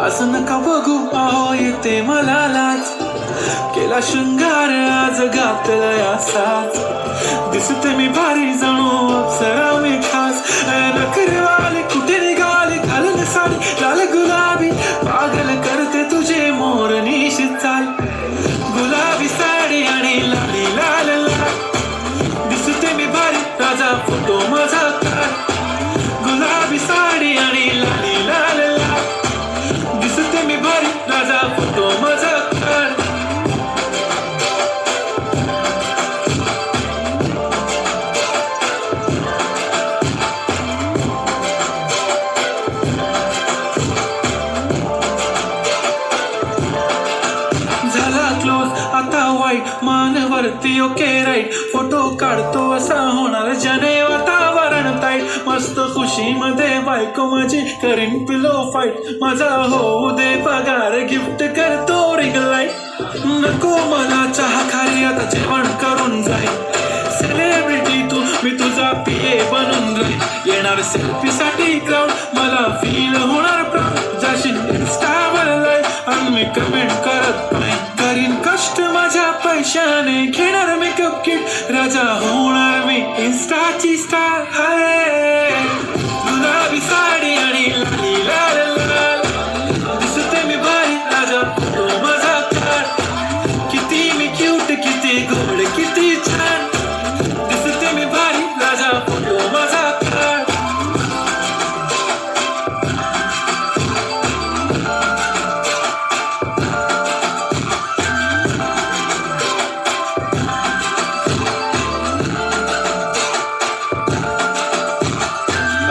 असं नका बघू आहो येते मला लाज, केला शृंगार आज घातलाय असाच, दिसते मी भारी जणू अप्सरा मी खास, नखरेवाले कुठे निघाले घालून साडी लाल गुलाबी, पागल करते तुझे मोरनीशी चाल, गुलाबी साडी आणि लाली लाल लाल, दिसते मी भारी राजा फोटो माझा काढ, गुलाबी साडी आणि लाली लाल लाल, दिसते मी भारी राजा फोटो माझा काढ. झाला क्लोज आता वाईट मानवरती ओके राईट, फोटो काढतो असा होणार जने वातावरण ताईट, मस्त खुशीमध्ये बायको माझी करीन पिलो फाईट, माझा होऊ दे पगार गिफ्ट करतो रिंग लाईट, नको मला चहा खाली आता जेवण करून जाईल, सेलिब्रिटी तू मी तुझा पिये बनून राहील, येणार सेल्फी साठी क्राऊड मला फील होणार प्राऊड, जाशील इन्स्टावर लाईव्ह आणि मी कमेंट करत नाही, करीन कष्ट माझ्या पैशाने घेणार मेकअप किट, राजा होणार मी इन्स्टाची स्टार. हाय गुलाबी साडी आणि लाली लाल लाल, दिसते मी भारी राजा फोटो माझा काढ, किती मी क्यूट किती गोड किती छान, दिसते मी भारी राजा फोटो माझा काढ.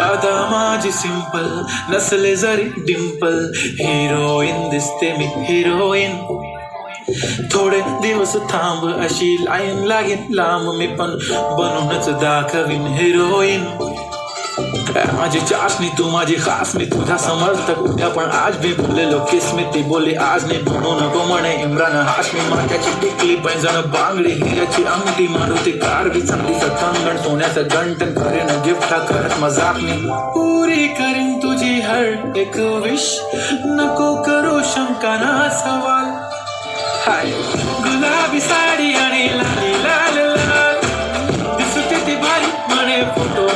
आता माझी सिंपल नसले जरी डिंपल, हिरोईन दिसते मी हिरोईन, थोडे दिवस थांब अशी लाईन लागेल लांब, मी पण बनूनच दाखवीन हिरोईन, माझी चाशनी तू माझी खास, मी तुझा समर्थक उद्या पण आज भी बोललेलो किस मी, ती बोली आज नाही बनू नको म्हणे इम्रान हाशमी, माथ्याची टिकली पैंजण बांगडी हिऱ्याची अंगठी, मारुती कार बी चांदीचं कंगण सोन्याचं गंटन, करेन गिफ्ट करत मजाक मी, पुरी करीन तुझी हर एक विश, नको करू शंका ना सवाल. हाय गुलाबी साडी आणि लाली लाल लाल, दिसते ती भारी म्हणे फोटो